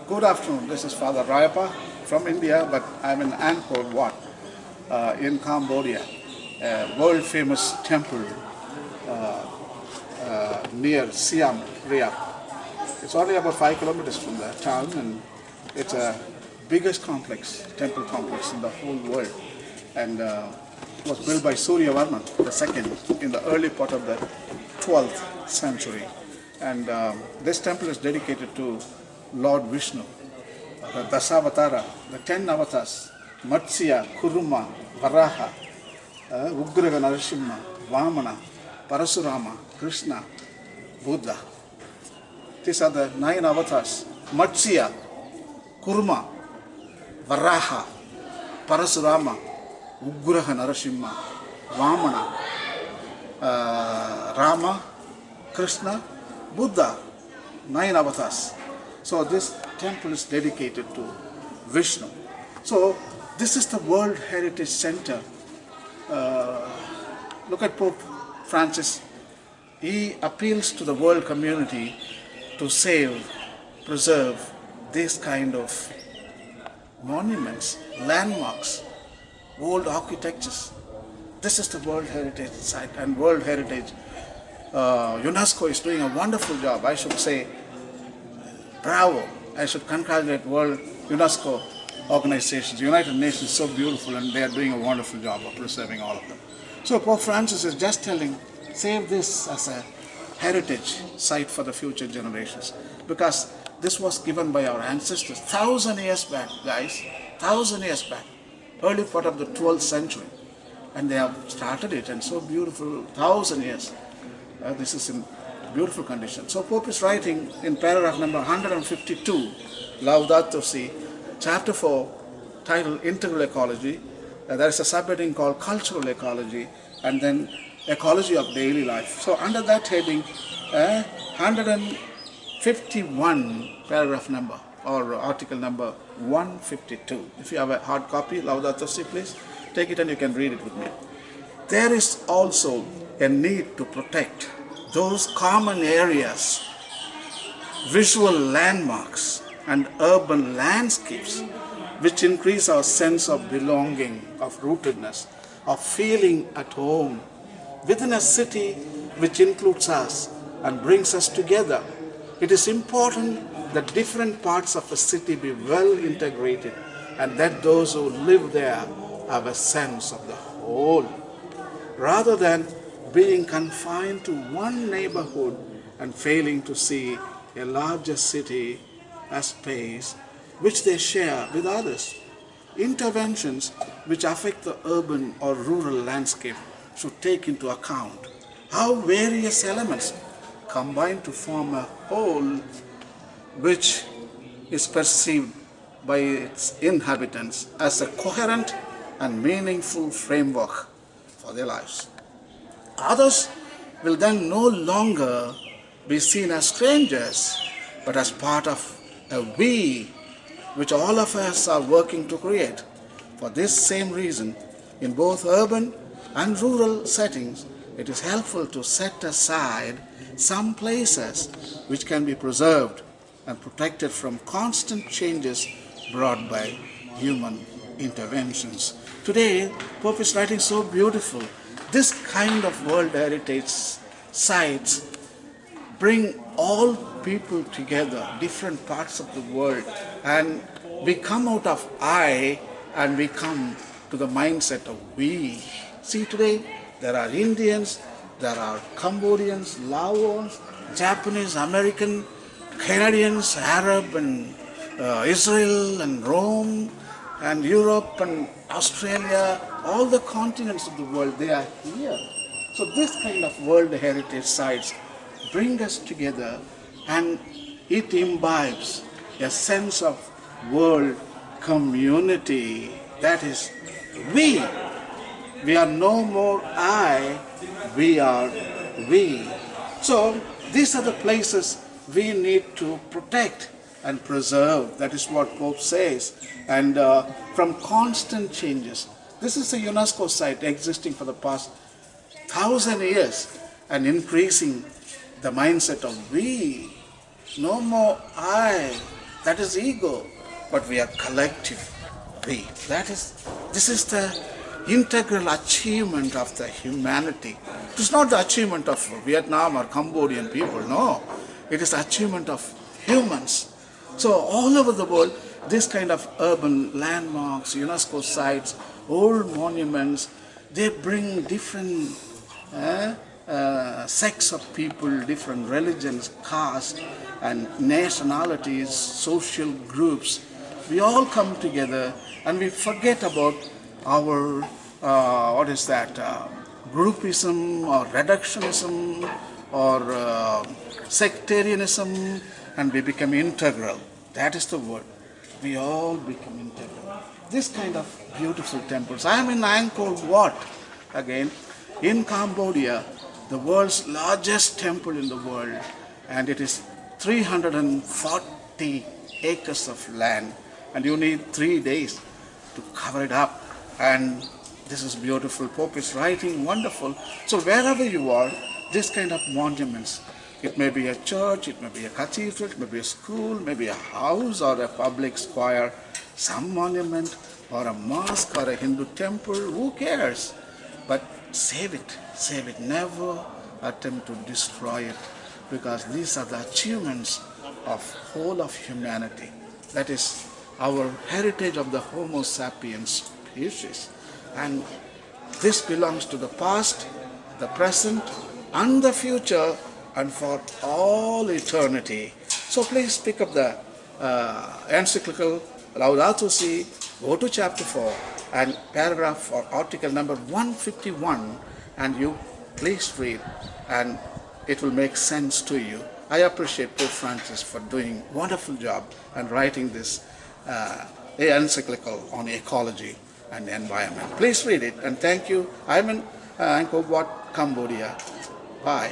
Good afternoon. This is Father Rayappa from India, but I'm in Angkor Wat in Cambodia, a world famous temple near Siem, Rayappa. It's only about 5 kilometers from the town, and it's a biggest temple complex in the whole world, and it was built by Suryavarman II in the early part of the 12th century. And this temple is dedicated to Lord Vishnu, the Dasavatara, the 10 avatars, Matsya, Kuruma, Varaha, Ugraga Narasimha, Vamana, Parasurama, Krishna, Buddha. These are the 9 avatars. Matsya, Kuruma, Varaha, Parasurama, Ugraha Narasimha, Vamana, Rama, Krishna, Buddha, 9 avatars. So this temple is dedicated to Vishnu. So this is the World Heritage Center. Look at Pope Francis. He appeals to the world community to save, preserve this kind of monuments, landmarks, old architectures. This is the World Heritage Site, and World Heritage UNESCO is doing a wonderful job. I should say bravo. I should congratulate World UNESCO organizations. United Nations is so beautiful, and they are doing a wonderful job of preserving all of them. So Pope Francis is just telling, save this as a heritage site for the future generations, because this was given by our ancestors 1,000 years back, guys, 1,000 years back, early part of the 12th century, and they have started it, and so beautiful, 1,000 years. This is in beautiful condition. So Pope is writing in paragraph number 152, Laudato Si, chapter 4, titled Integral Ecology. There is a subheading called Cultural Ecology, and then Ecology of Daily Life. So under that heading, 151 paragraph number or article number 152. If you have a hard copy, Laudato Si, please take it and you can read it with me. There is also a need to protect those common areas, visual landmarks, and urban landscapes which increase our sense of belonging, of rootedness, of feeling at home within a city which includes us and brings us together. It is important that different parts of a city be well integrated, and that those who live there have a sense of the whole, rather than being confined to one neighborhood and failing to see a larger city as space which they share with others. Interventions which affect the urban or rural landscape should take into account how various elements combine to form a whole which is perceived by its inhabitants as a coherent and meaningful framework for their lives. Others will then no longer be seen as strangers, but as part of a we which all of us are working to create. For this same reason, in both urban and rural settings, it is helpful to set aside some places which can be preserved and protected from constant changes brought by human interventions. Today, Pope is writing so beautiful. This kind of World Heritage sites bring all people together, different parts of the world, and we come out of I and we come to the mindset of we. See, today there are Indians, there are Cambodians, Laos, Japanese, American, Canadians, Arab, and Israel, and Rome, and Europe, and Australia, all the continents of the world, they are here. So this kind of World Heritage sites bring us together, and it imbibes a sense of world community. That is, we are no more I, we are we. So these are the places we need to protect and preserve. That is what Pope says. And from constant changes, this is a UNESCO site existing for the past 1,000 years and increasing the mindset of we. No more I, That is ego, but we are collective. We. This is the integral achievement of the humanity. It is not the achievement of Vietnam or Cambodian people, no. It is the achievement of humans. So all over the world, this kind of urban landmarks, UNESCO sites, old monuments, they bring different sects of people, different religions, castes, and nationalities, social groups. We all come together and we forget about our, groupism or reductionism or sectarianism, and we become integral. That is the word. We all become integral. This kind of beautiful temples. I am in Angkor Wat again, in Cambodia, the world's largest temple in the world, and it is 340 acres of land, and you need 3 days to cover it up. And this is beautiful. Pope is writing wonderful. So wherever you are, this kind of monuments, it may be a church, it may be a cathedral, it may be a school, maybe a house or a public square, some monument or a mosque or a Hindu temple, who cares? But save it, never attempt to destroy it, because these are the achievements of whole of humanity. That is our heritage of the Homo sapiens species. And this belongs to the past, the present, and the future, and for all eternity. So please pick up the encyclical Laudato Si, go to chapter 4 and paragraph or article number 151, and you please read, and it will make sense to you. I appreciate Pope Francis for doing a wonderful job and writing this encyclical on ecology and environment. Please read it, and thank you. I'm in Angkor Wat, Cambodia. Bye.